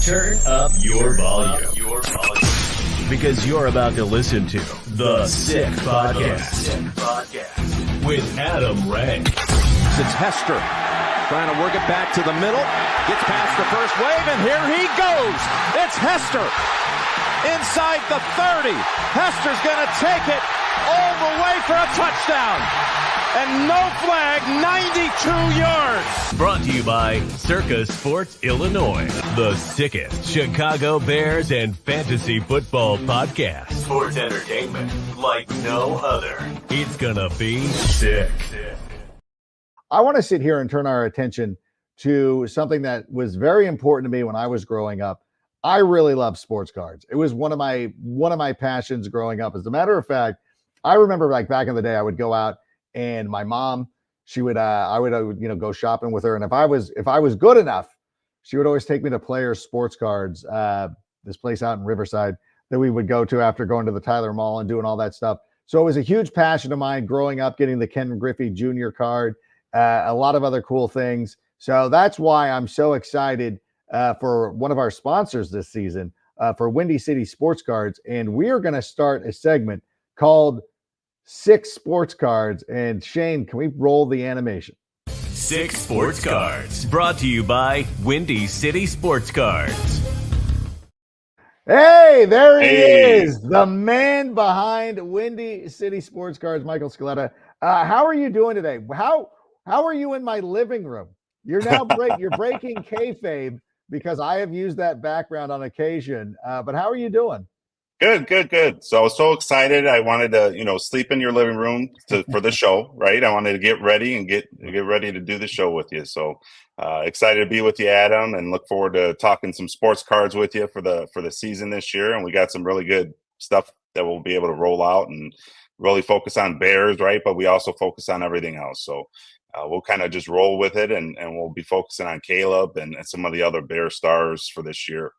Turn up your volume. Because you're about to listen to The Sick Podcast with Adam Ray. It's Hester trying to work it back to the middle. Gets past the first wave, and here he goes. It's Hester inside the 30. Hester's going to take it all the way for a touchdown. And no flag, 92 yards. Brought to you by Circa Sports Illinois, the sickest Chicago Bears and fantasy football podcast. Sports entertainment like no other. It's gonna be sick. I want to sit here and turn our attention to something that was very important to me when I was growing up. I really love sports cards. It was one of my passions growing up. As a matter of fact, I remember like back in the day, I would go out and my mom, she would, I would, go shopping with her. And if I was good enough, she would always take me to Players Sports Cards, this place out in Riverside that we would go to after going to the Tyler Mall and doing all that stuff. So it was a huge passion of mine growing up, getting the Ken Griffey Jr. card, a lot of other cool things. So that's why I'm so excited for one of our sponsors this season, for Windy City Sports Cards. And we are going to start a segment called Sick Sports Cards. And Shane, can we roll the animation? Sick Sports Cards, brought to you by Windy City Sports Cards. Hey, there he is, the man behind Windy City Sports Cards, Michael Scaletta. How are you doing today? How are you in my living room? You're now you're breaking kayfabe because I have used that background on occasion. But how are you doing? Good. So I was so excited. I wanted to, sleep in your living room for the show, right? I wanted to get ready and get ready to do the show with you. So excited to be with you, Adam, and look forward to talking some sports cards with you for the season this year. And we got some really good stuff that we'll be able to roll out and really focus on Bears, right? But we also focus on everything else. So we'll kind of just roll with it, and we'll be focusing on Caleb and some of the other Bear stars for this year.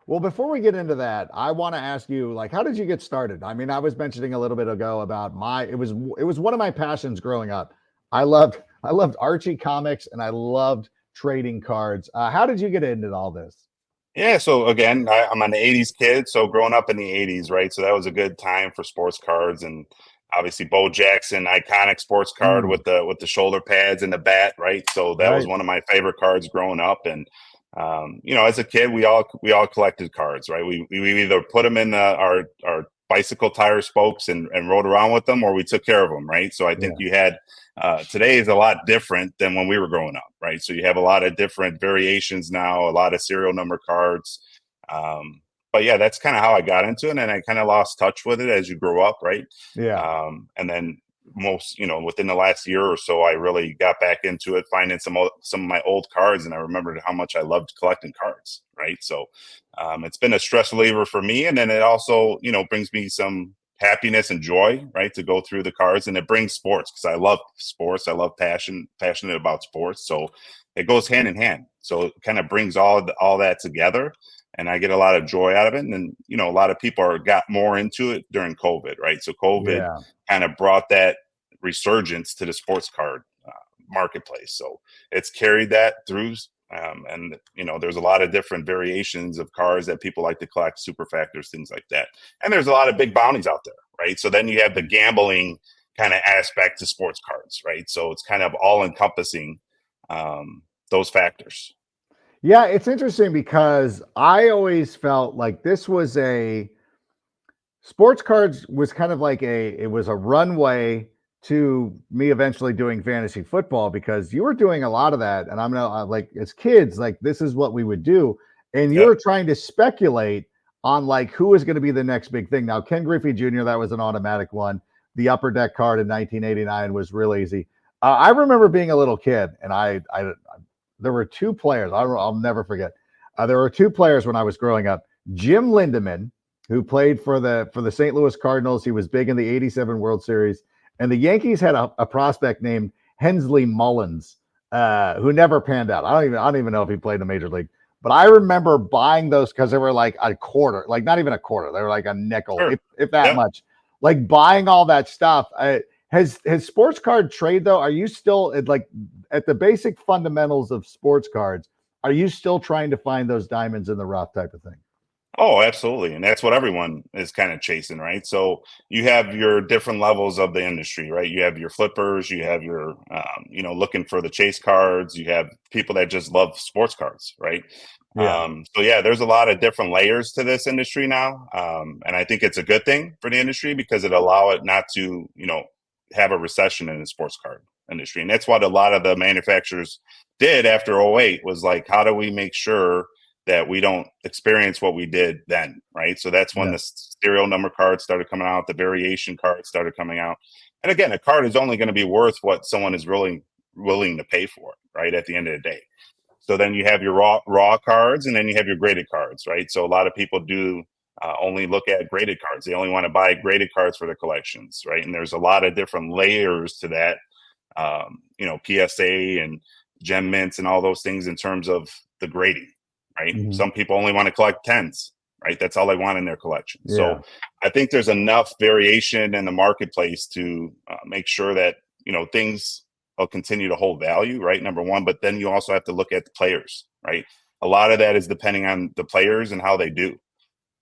Well, before we get into that, I want to ask you, like, how did you get started? I mean, I was mentioning a little bit ago about it was one of my passions growing up. I loved Archie comics and I loved trading cards. How did you get into all this? Yeah, so again, I'm an 80s kid, so growing up in the 80s, right? So that was a good time for sports cards, and obviously Bo Jackson, iconic sports card with the shoulder pads and the bat, right? So that was one of my favorite cards growing up. And as a kid, we all collected cards, right? We either put them in our bicycle tire spokes and rode around with them, or we took care of them, right? So I think you had today is a lot different than when we were growing up, right? So you have a lot of different variations now, a lot of serial number cards. But yeah, that's kind of how I got into it, and I kind of lost touch with it as you grow up, right? Yeah. And then within the last year or so, I really got back into it, finding some of my old cards, and I remembered how much I loved collecting cards, right? So it's been a stress reliever for me, and then it also, brings me some happiness and joy, right, to go through the cards, and it brings sports because I love sports. I love passionate about sports, so it goes hand in hand. So it kind of brings all that together, and I get a lot of joy out of it. And then, a lot of people got more into it during COVID, right? So COVID kind of brought that resurgence to the sports card marketplace. So it's carried that through. And there's a lot of different variations of cards that people like to collect, Superfactors, things like that. And there's a lot of big bounties out there, right? So then you have the gambling kind of aspect to sports cards, right? So it's kind of all encompassing those factors. Yeah, it's interesting because I always felt like sports cards was kind of like it was a runway to me eventually doing fantasy football, because you were doing a lot of that. And like as kids, like this is what we would do. And you were trying to speculate on like who is going to be the next big thing. Now, Ken Griffey Jr., that was an automatic one. The Upper Deck card in 1989 was real easy. I remember being a little kid, and there were two players. I'll never forget. There were two players when I was growing up. Jim Lindemann, who played for the St. Louis Cardinals. He was big in the '87 World Series. And the Yankees had a prospect named Hensley Mullins, who never panned out. I don't even know if he played in the major league. But I remember buying those because they were like a quarter, like not even a quarter. They were like a nickel, if that much. Like buying all that stuff. Has sports card trade though? Are you still at the basic fundamentals of sports cards? are you still trying to find those diamonds in the rough type of thing? Oh, absolutely. And that's what everyone is kind of chasing, right? So you have your different levels of the industry, right? You have your flippers, you have your, looking for the chase cards, you have people that just love sports cards, right? Yeah. So yeah, there's a lot of different layers to this industry now. And I think it's a good thing for the industry because it allow it not to, have a recession in the sports card industry. And that's what a lot of the manufacturers did after '08 was like, how do we make sure that we don't experience what we did then, right? So that's when Yeah. the serial number cards started coming out, the variation cards started coming out. And again, a card is only going to be worth what someone is really willing to pay for, right? At the end of the day. So then you have your raw cards, and then you have your graded cards, right? So a lot of people do only look at graded cards. They only want to buy graded cards for their collections, right? And there's a lot of different layers to that, PSA and gem mints and all those things in terms of the grading, right? Mhm. Some people only want to collect tens, right? That's all they want in their collection. Yeah. So I think there's enough variation in the marketplace to make sure that, things will continue to hold value, right? Number one, but then you also have to look at the players, right? A lot of that is depending on the players and how they do.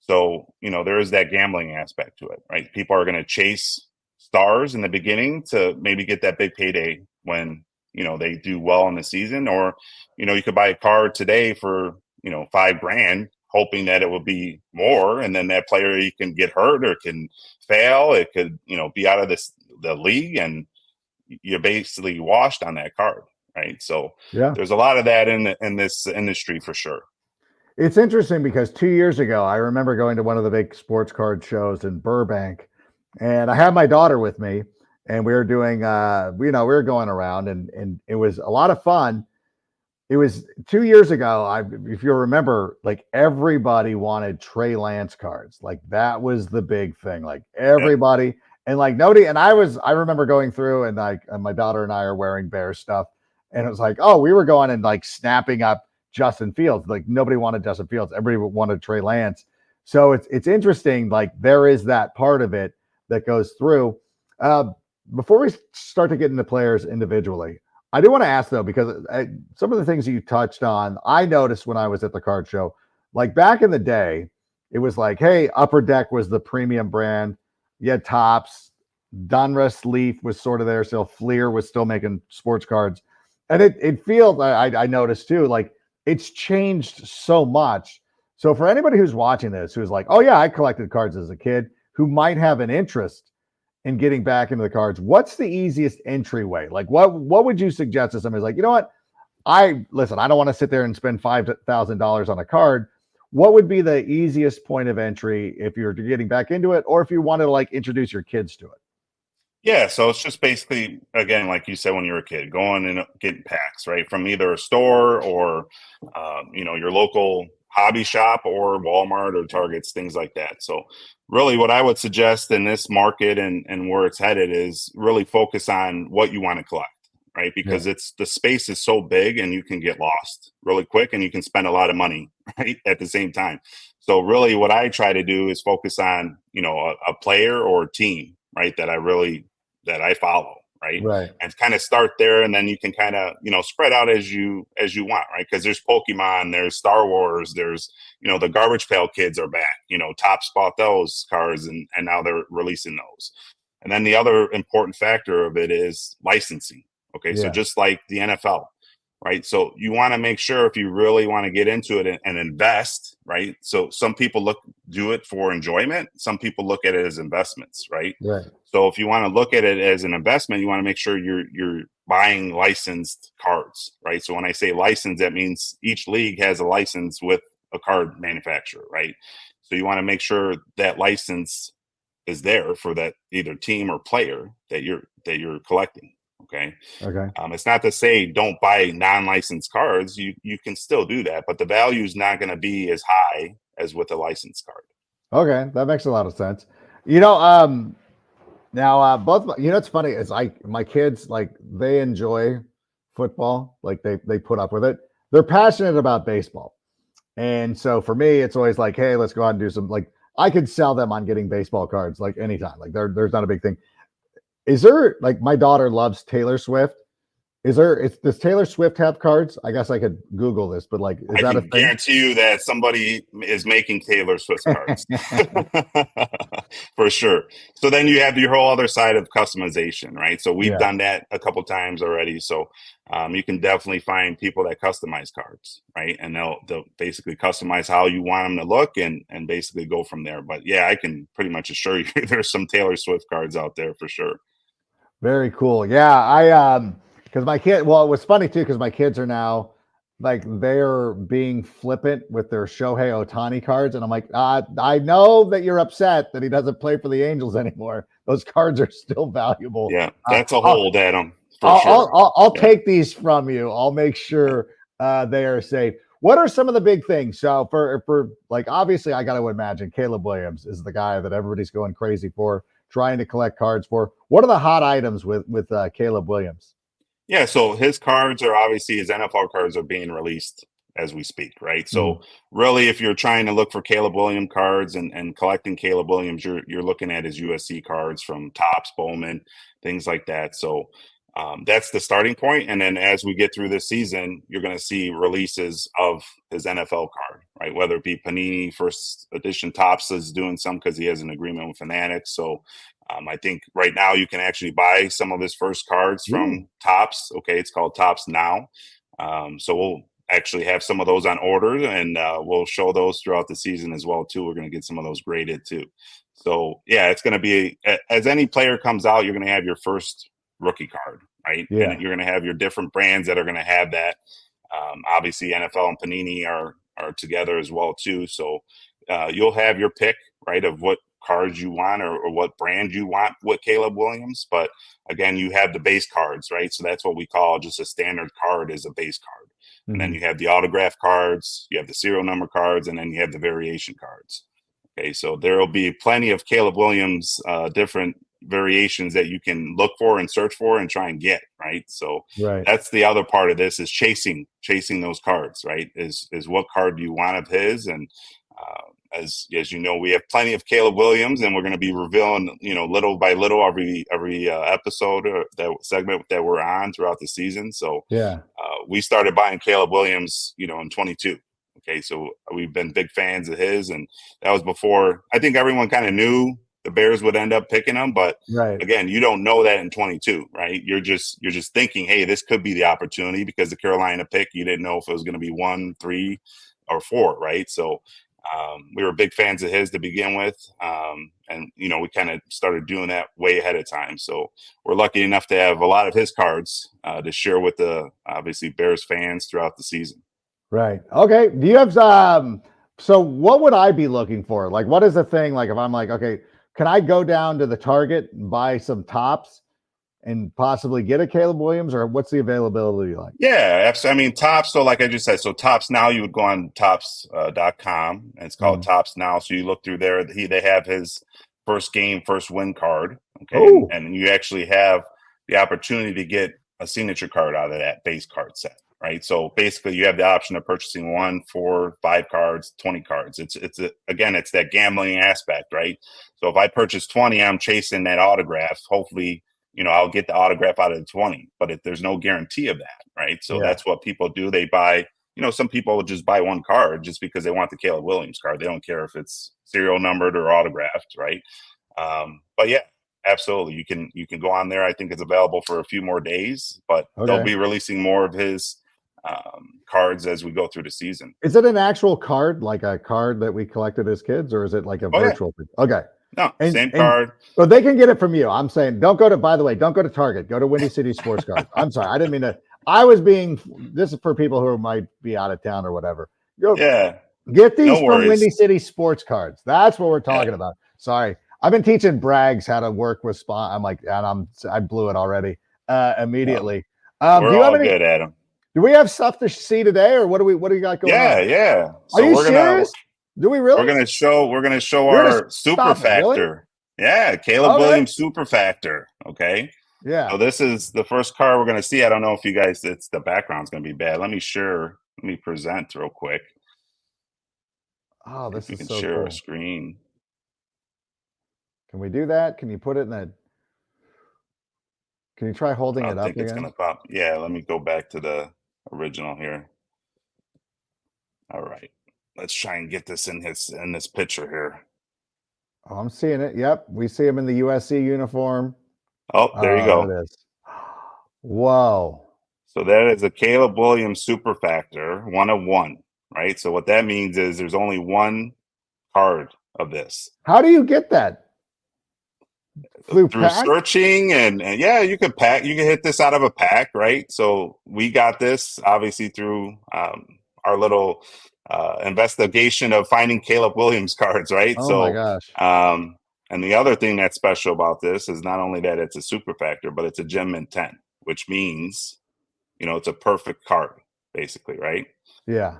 So, there is that gambling aspect to it, right? People are going to chase stars in the beginning to maybe get that big payday when, they do well in the season. Or, you could buy a card today for, $5,000, hoping that it will be more. And then that player, you can get hurt or can fail. It could, be out of the league, and you're basically washed on that card, right? So Yeah. there's a lot of that in this industry for sure. It's interesting because 2 years ago, I remember going to one of the big sports card shows in Burbank, and I had my daughter with me, and we were doing, we were going around, and it was a lot of fun. It was 2 years ago. If you remember, like everybody wanted Trey Lance cards. Like that was the big thing. Like everybody, and like nobody. And I remember going through, and like and my daughter and I are wearing Bear stuff, and it was like, oh, we were going and like snapping up Justin Fields. Like nobody wanted Justin Fields. Everybody wanted Trey Lance. So it's interesting. Like there is that part of it that goes through. Before we start to get into players individually, I do want to ask though, because some of the things you touched on, I noticed when I was at the card show, like back in the day, it was like, hey, Upper Deck was the premium brand. You had Topps, Donruss Leaf was sort of there. Still, Fleer was still making sports cards. And it feels, I noticed too, like it's changed so much. So for anybody who's watching this, who's like, oh yeah, I collected cards as a kid, who might have an interest in getting back into the cards, what's the easiest entryway? Like what would you suggest to somebody like, you know what? I don't want to sit there and spend $5,000 on a card. What would be the easiest point of entry if you're getting back into it, or if you wanted to like introduce your kids to it? Yeah, so it's just basically, again, like you said, when you were a kid, going and getting packs, right, from either a store or, your local hobby shop or Walmart or Targets, things like that. So really what I would suggest in this market and where it's headed is really focus on what you want to collect, right? Because the space is so big and you can get lost really quick and you can spend a lot of money, right, at the same time. So really what I try to do is focus on, a player or a team, right, that I follow, right? And kind of start there, and then you can kind of, spread out as you want, right? Because there's Pokemon, there's Star Wars, there's, the Garbage Pail Kids are back, Topps bought those cards and now they're releasing those. And then the other important factor of it is licensing. Okay. So just like the NFL, right? So you want to make sure if you really want to get into it and invest, right? So some people do it for enjoyment. Some people look at it as investments, right? So if you want to look at it as an investment, you want to make sure you're buying licensed cards, right? So when I say license, that means each league has a license with a card manufacturer, right? So you want to make sure that license is there for that either team or player that you're collecting. Okay. It's not to say don't buy non-licensed cards. You can still do that, but the value is not going to be as high as with a licensed card. Okay, that makes a lot of sense. Now both, it's funny. It's like my kids, like they enjoy football, like they put up with it. They're passionate about baseball, and so for me, it's always like, hey, let's go out and do some. Like I could sell them on getting baseball cards like anytime. Like there's not a big thing. Is there, like, my daughter loves Taylor Swift, Does Taylor Swift have cards? I guess I could Google this, but like, is I that a can thing? guarantee you that somebody is making Taylor Swift cards for sure. So then you have your whole other side of customization, right? So we've Yeah. done that a couple times already. So you can definitely find people that customize cards, right? And they'll basically customize how you want them to look and basically go from there. But yeah, I can pretty much assure you there's some Taylor Swift cards out there for sure. Very cool. Yeah, I because my kid. Well, it was funny too because my kids are now like they're being flippant with their Shohei Ohtani cards, and I'm like, I know that you're upset that he doesn't play for the Angels anymore. Those cards are still valuable. Yeah, that's a I'll, hold, Adam, for I'll, sure. I'll Yeah. take these from you. I'll make sure they are safe. What are some of the big things? So for like obviously I got to imagine Caleb Williams is the guy that everybody's going crazy for, trying to collect cards for. What are the hot items with Caleb Williams? Yeah, so his cards are obviously his NFL cards are being released as we speak, right? So really, if you're trying to look for Caleb Williams cards and collecting Caleb Williams, you're looking at his USC cards from Topps, Bowman, things like that. So that's the starting point. And then as we get through this season, you're going to see releases of his NFL card, right? Whether it be Panini First Edition Topps is doing some because he has an agreement with Fanatics. So I think right now you can actually buy some of his first cards from Topps. Okay, it's called Topps Now. So we'll actually have some of those on order, and we'll show those throughout the season as well too. We're going to get some of those graded too. So yeah, it's going to be as any player comes out, you're going to have your first rookie card, right? Yeah. And you're going to have your different brands that are going to have that. Obviously, NFL and Panini are together as well too. So you'll have your pick, right, of what cards you want or what brand you want with Caleb Williams. But again, you have the base cards, right? So that's what we call just a standard card is a base card. And then you have the autograph cards, you have the serial number cards, and then you have the variation cards. Okay, so there will be plenty of Caleb Williams different variations that you can look for and search for and try and get, right? So that's the other part of this is chasing those cards, right? Is what card do you want of his? And as you know, we have plenty of Caleb Williams, and we're going to be revealing, little by little every episode or that segment that we're on throughout the season. So we started buying Caleb Williams, in 22. Okay, so we've been big fans of his, and that was before I think everyone kind of knew the Bears would end up picking him. But again, you don't know that in 22, right? You're just thinking, hey, this could be the opportunity because the Carolina pick, you didn't know if it was going to be 1, 3, or 4, right? So we were big fans of his to begin with. And, we kind of started doing that way ahead of time. So we're lucky enough to have a lot of his cards to share with the, obviously, Bears fans throughout the season. Right. Okay. Do you have so what would I be looking for? Like, what is the thing? Like, if I'm like, okay, can I go down to the Target and buy some Topps and possibly get a Caleb Williams, or what's the availability like? Yeah, absolutely. I mean, Topps. So like I just said, so Topps Now, you would go on Topps.com, and it's called Topps Now. So you look through there, they have his first game, first win card. Okay. And you actually have the opportunity to get a signature card out of that base card set. Right. So basically you have the option of purchasing 1, 4, 5 cards, 20 cards. It's that gambling aspect, right? So if I purchase 20, I'm chasing that autograph. Hopefully, I'll get the autograph out of the 20, but if there's no guarantee of that, right? So that's what people do. They buy, some people will just buy one card just because they want the Caleb Williams card. They don't care if it's serial numbered or autographed, right? But yeah, absolutely. You can go on there. I think it's available for a few more days, but they'll be releasing more of his cards as we go through the season. Is it an actual card, like a card that we collected as kids, or is it like a virtual thing? Okay. No, same card. So they can get it from you. I'm saying don't go to Target. Go to Windy City Sports Cards. I'm sorry. I didn't mean to. This is for people who might be out of town or whatever. Get these from Windy City Sports Cards. That's what we're talking about. Sorry. I've been teaching Braggs how to work with Spawn. I'm like, and I blew it already immediately. We're all good, Adam. Do we have stuff to see today, or what do you got going on? Yeah. So are you serious? Do we really? We're gonna show our Superfactor. Really? Yeah, Caleb Williams Superfactor. Okay. Yeah. So this is the first card we're gonna see. I don't know if you guys, the background's gonna be bad. Let me present real quick. Oh, this is so share cool. our screen. Can we do that? Can you put it in Can you try holding I it don't up think it's again? gonna pop. Yeah, let me go back to the original here. All right, let's try and get this in this picture here. Oh, I'm seeing it. Yep, we see him in the USC uniform. Oh, there you Oh, there go. it is. Whoa. So that is a Caleb Williams Superfactor, 1 of 1, right? So what that means is there's only one card of this. How do you get that? Through Through pack? searching and yeah, you can hit this out of a pack, right? So we got this obviously through our little investigation of finding Caleb Williams cards, right? Oh my So gosh. and the other thing that's special about this is not only that it's a super factor, but it's a gem mint 10, which means it's a perfect card, basically, right? Yeah.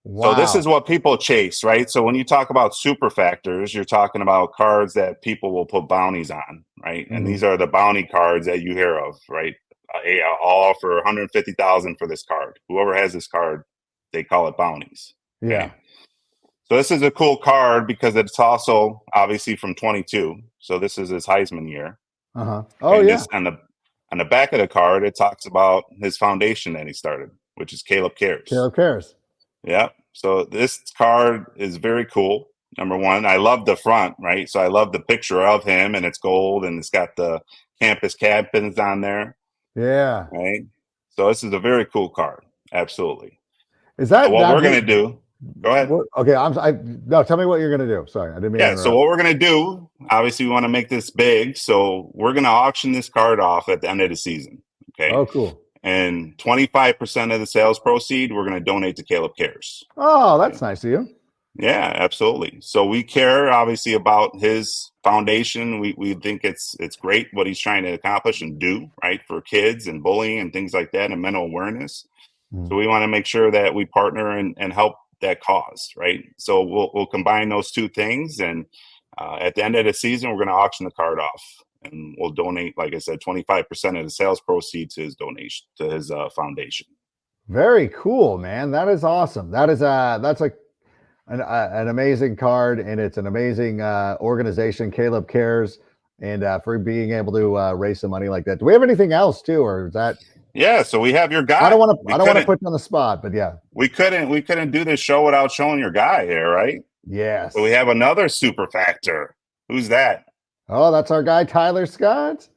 So this Wow. is what people chase, right? So when you talk about super factors, you're talking about cards that people will put bounties on, right? And Mhm. these are the bounty cards that you hear of, right? Hey, I'll offer 150,000 for this card. Whoever has this card, they call it bounties. Yeah. Okay. So this is a cool card because it's also obviously from 22. So this is his Heisman year. Uh-huh. Oh And yeah. this on the back of the card, it talks about his foundation that he started, which is Caleb Cares. Caleb cares. Yeah. So this card is very cool. Number one, I love the front, right? So I love the picture of him, and it's gold, and it's got the campus captains on there, Yeah. right? So this is a very cool card. Absolutely. Is So that what that we're gonna do? Go ahead. okay, no, tell me what you're gonna do. Sorry, I didn't mean to Yeah. So interrupt. what we're gonna do? Obviously, we want to make this big, so we're gonna auction this card off at the end of the season. Okay. Oh, cool. And 25% of the sales proceed, we're gonna donate to Caleb Cares. Oh, Okay. that's nice of you. Yeah, absolutely. So we care obviously about his foundation. We think it's great what he's trying to accomplish and do, right, for kids and bullying and things like that and mental awareness. Mm. So we want to make sure that we partner and help that cause, right? So we'll combine those two things, and at the end of the season, we're going to auction the card off, and we'll donate, like I said, 25% of the sales proceeds to his donation to his foundation. Very cool, man. That is awesome. That's an amazing card, and it's an amazing organization. Caleb cares, and for being able to raise some money like that. Do we have anything else too, or is that? Yeah, so we have your guy. I don't want to. We I don't want to couldn't put you on the spot, but yeah. we couldn't do this show without showing your guy here, right? Yes. So we have another super factor. Who's that? Oh, that's our guy Tyler Scott.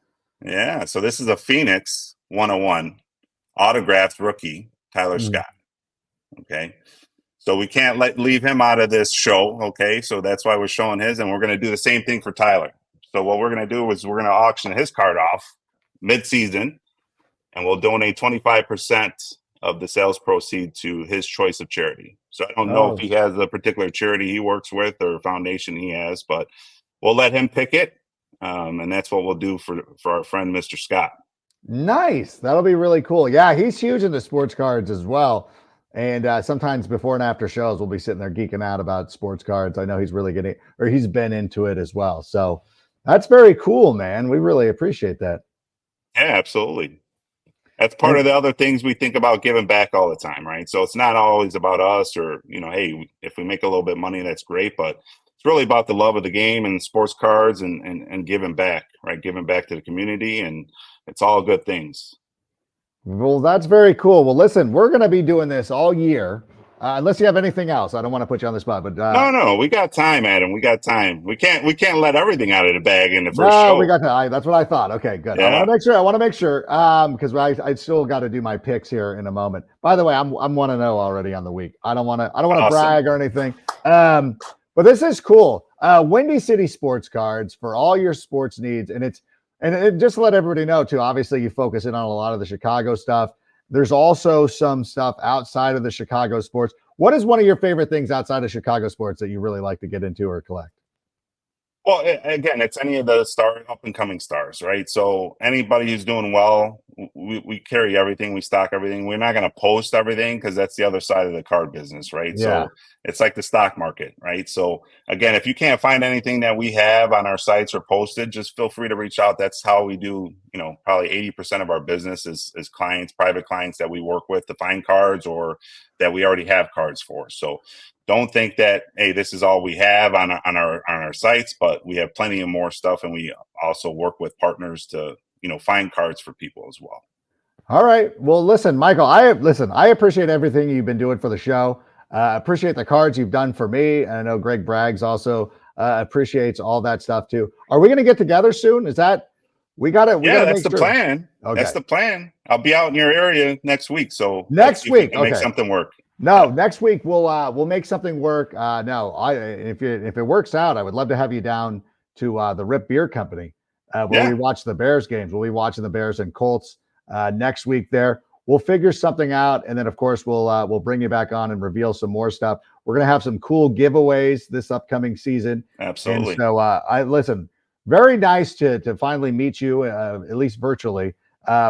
Yeah, so this is a Phoenix 101 autographed rookie, Tyler Mm. Scott. Okay. So we can't leave him out of this show. Okay. So that's why we're showing his, and we're going to do the same thing for Tyler. So what we're going to do is we're going to auction his card off mid-season, and we'll donate 25% of the sales proceed to his choice of charity. So I don't know if Oh, he has a particular charity he works with or foundation he has, but we'll let him pick it. And that's what we'll do for our friend, Mr. Scott. nice. That'll be really cool. Yeah, he's huge into sports cards as well. And sometimes before and after shows, we'll be sitting there geeking out about sports cards. I know he's really getting, or he's been into it as well. So that's very cool, man. We really appreciate that. Yeah, absolutely. That's part And of the other things we think about giving back all the time, right? So it's not always about us or, hey, if we make a little bit of money, that's great. But it's really about the love of the game and sports cards and giving back, right? Giving back to the community. And it's all good things. well, that's very cool. Well, listen, we're going to be doing this all year, unless you have anything else. I don't want to put you on the spot, but No, we got time, Adam. We got time. We can't let everything out of the bag in the first no, show. we got to. That's what I thought. Okay, good. Yeah. I want to make sure, because I still got to do my picks here in a moment. By the way, I'm 1-0 already on the week. I don't want to Awesome. brag or anything. But this is cool. Windy City Sports Cards for all your sports needs, and just to let everybody know too. Obviously, you focus in on a lot of the Chicago stuff. There's also some stuff outside of the Chicago sports. What is one of your favorite things outside of Chicago sports that you really like to get into or collect? Well, again, it's any of the up and coming stars, right? So anybody who's doing well, we carry everything, we stock everything. We're not going to post everything because that's the other side of the card business, right? Yeah. So it's like the stock market, right? So again, if you can't find anything that we have on our sites or posted, just feel free to reach out. That's how we do, probably 80% of our business is clients, private clients that we work with to find cards or that we already have cards for. So don't think that, hey, this is all we have on our sites, but we have plenty of more stuff, and we also work with partners to find cards for people as well. All right. Well, listen, Michael, I appreciate everything you've been doing for the show. Appreciate the cards you've done for me. And I know Greg Braggs also appreciates all that stuff too. Are we going to get together soon? Is that that's the plan. Okay. That's the plan. I'll be out in your area next week. So next week, make something work. No, next week we'll make something work. If it works out, I would love to have you down to the Rip Beer Company where we watch the Bears games. We'll be watching the Bears and Colts next week there. We'll figure something out, and then of course we'll bring you back on and reveal some more stuff. We're gonna have some cool giveaways this upcoming season. Absolutely. And so very nice to finally meet you, at least virtually.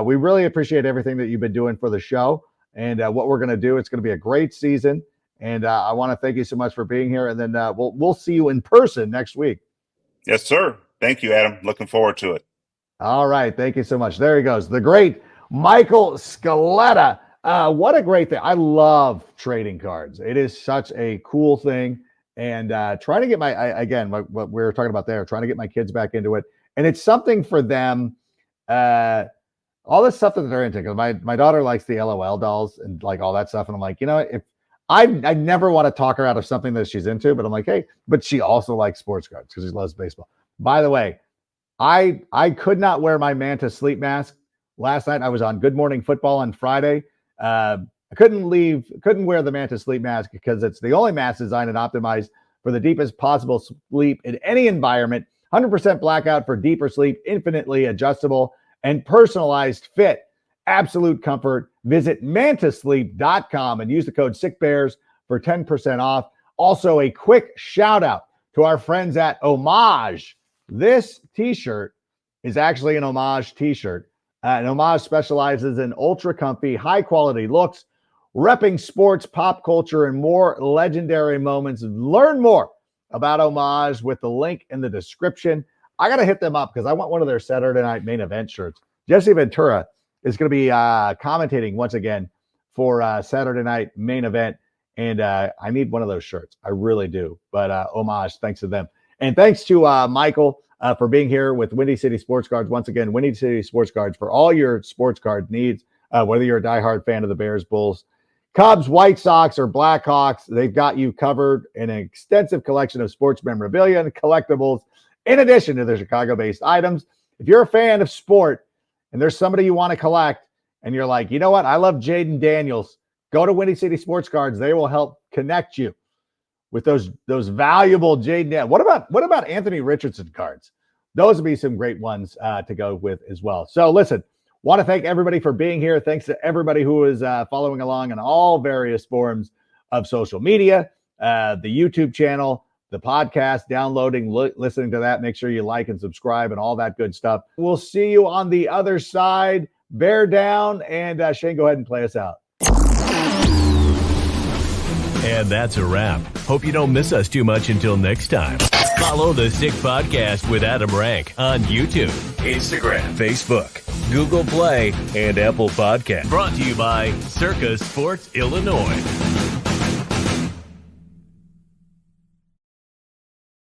We really appreciate everything that you've been doing for the show. And what we're going to do, it's going to be a great season. And I want to thank you so much for being here. And then we'll see you in person next week. Yes, sir. Thank you, Adam. Looking forward to it. All right. Thank you so much. There he goes. The great Michael Scaletta. What a great thing. I love trading cards. It is such a cool thing. And trying to get what we were talking about there, trying to get my kids back into it. And it's something for them. All this stuff that they're into, because my daughter likes the LOL dolls and like all that stuff. And I'm like, if I never want to talk her out of something that she's into, but I'm like, hey, but she also likes sports cards because she loves baseball. By the way, I could not wear my Manta sleep mask last night. I was on Good Morning Football on Friday. I couldn't wear the Manta sleep mask because it's the only mask designed and optimized for the deepest possible sleep in any environment. 100% blackout for deeper sleep, infinitely adjustable and personalized fit. Absolute comfort. Visit mantasleep.com and use the code SickBears for 10% off. Also, a quick shout out to our friends at Homage. This t-shirt is actually an Homage t-shirt. And Homage specializes in ultra comfy, high quality looks, repping sports, pop culture, and more legendary moments. Learn more about Homage with the link in the description. I got to hit them up because I want one of their Saturday Night Main Event shirts. Jesse Ventura is going to be commentating once again for Saturday Night Main Event. And I need one of those shirts. I really do. But Homage, thanks to them. And thanks to Michael for being here with Windy City Sports Cards. Once again, Windy City Sports Cards for all your sports card needs, whether you're a diehard fan of the Bears, Bulls, Cubs, White Sox, or Blackhawks. They've got you covered in an extensive collection of sports memorabilia and collectibles, in addition to the Chicago-based items. If you're a fan of sport and there's somebody you want to collect and you're like, you know what, I love Jaden Daniels, go to Windy City Sports Cards. They will help connect you with those valuable Jaden Daniels. What about Anthony Richardson cards? Those would be some great ones to go with as well. So listen, want to thank everybody for being here. Thanks to everybody who is following along on all various forms of social media, the YouTube channel, the podcast, downloading, listening to that. Make sure you like and subscribe and all that good stuff. We'll see you on the other side. Bear down. And Shane, go ahead and play us out. And that's a wrap. Hope you don't miss us too much until next time. Follow the Sick Podcast with Adam Rank on YouTube, Instagram, Facebook, Google Play, and Apple Podcasts. Brought to you by Circa Sports Illinois.